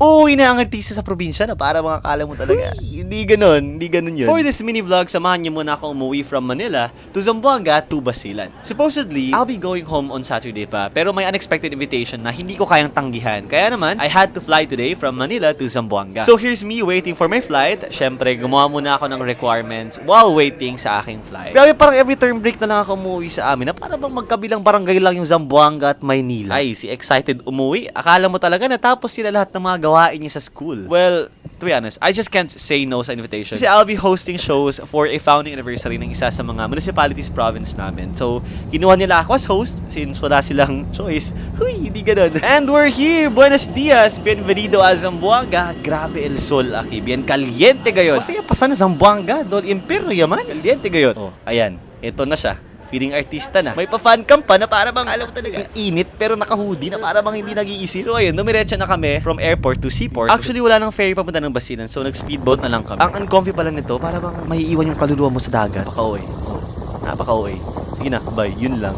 uuwi na ang artista sa probinsya na para makakala mo talaga. Hindi ganun yun. For this mini vlog, samahan niyo muna ako umuwi from Manila to Zamboanga to Basilan. Supposedly, I'll be going home on Saturday pa, pero may unexpected invitation na hindi ko kayang tanggihan. Kaya naman, I had to fly today from Manila to Zamboanga. So here's me waiting for my flight. Syempre, gumawa muna ako ng requirements while waiting sa aking flight. Grabe, parang every term break na lang ako umuwi sa amin na para bang magkabilang barangay lang yung Zamboanga at Maynila. Ay, si excited umuwi. Akala mo talaga natapos sila lahat ng mga gawain niya sa school. Well, to be honest, I just can't say no sa invitation. Kasi I'll be hosting shows for a founding anniversary ng isa sa mga municipalities province namin. So, kinuha nila ako as host since wala silang choice. Huy, hindi ganun. And we're here! Buenos dias! Bienvenido a Zamboanga. Grabe el sol aquí. Bien caliente gayon. O sige, pasan na Zamboanga. Dol impero yaman. Caliente gayon. Oh, ayan. Ito na siya. Feeling artista na. May pa-fan cam pa na para bang alam mo talaga init pero naka-hoodie na para bang hindi nag-iisip. So ayun, dumiretso na kami from airport to seaport. Actually wala nang ferry papunta ng Basilan, so nag-speedboat na lang kami. Ang uncomfy pala nito, para bang maiiwan yung kaluluwa mo sa dagat. Napaka-uwi. Oh, napaka-uwi. Sige na, bye. Yun lang.